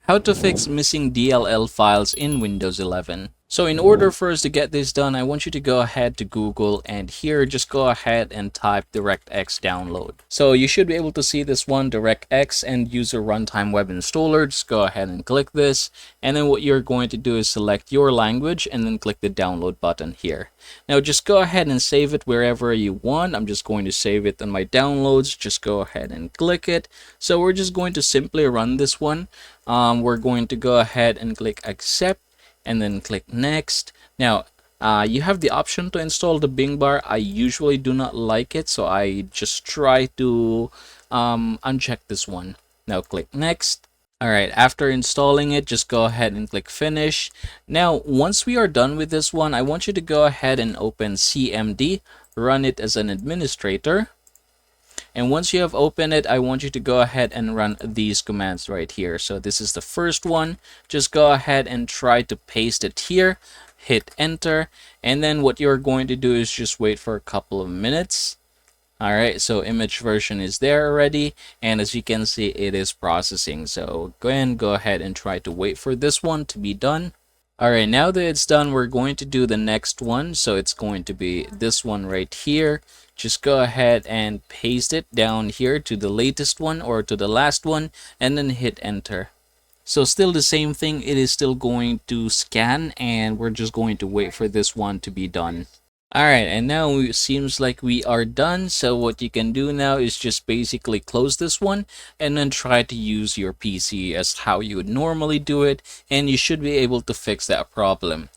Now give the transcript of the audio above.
How to fix missing DLL files in Windows 11. So in order for us to get this done, I want you to go ahead to Google, and here just go ahead and type DirectX download. So you should be able to see this one, DirectX End User Runtime Web Installer. Just go ahead and click this, and then what you're going to do is select your language and then click the download button here. Now just go ahead and save it wherever you want. I'm just going to save it on my downloads. Just go ahead and click it. So we're just going to simply run this one. We're going to go ahead and click accept and then click next. Now you have the option to install the Bing bar. I usually do not like it, so I just try to uncheck this one. Now click next. Alright, after installing it, just go ahead and click finish. Now once we are done with this one, I want you to go ahead and open CMD, run it as an administrator. And once you have opened it, I want you to go ahead and run these commands right here. So this is the first one. Just go ahead and try to paste it here. Hit enter. And then what you're going to do is just wait for a couple of minutes. Alright, so image version is there already. And as you can see, it is processing. So go ahead and try to wait for this one to be done. Alright, now that it's done, we're going to do the next one. So it's going to be this one right here. Just go ahead and paste it down here to the latest one or to the last one, and then hit enter. So still the same thing, it is still going to scan, and we're just going to wait for this one to be done. Alright, and now it seems like we are done. So what you can do now is just basically close this one and then try to use your PC as how you would normally do it, and you should be able to fix that problem.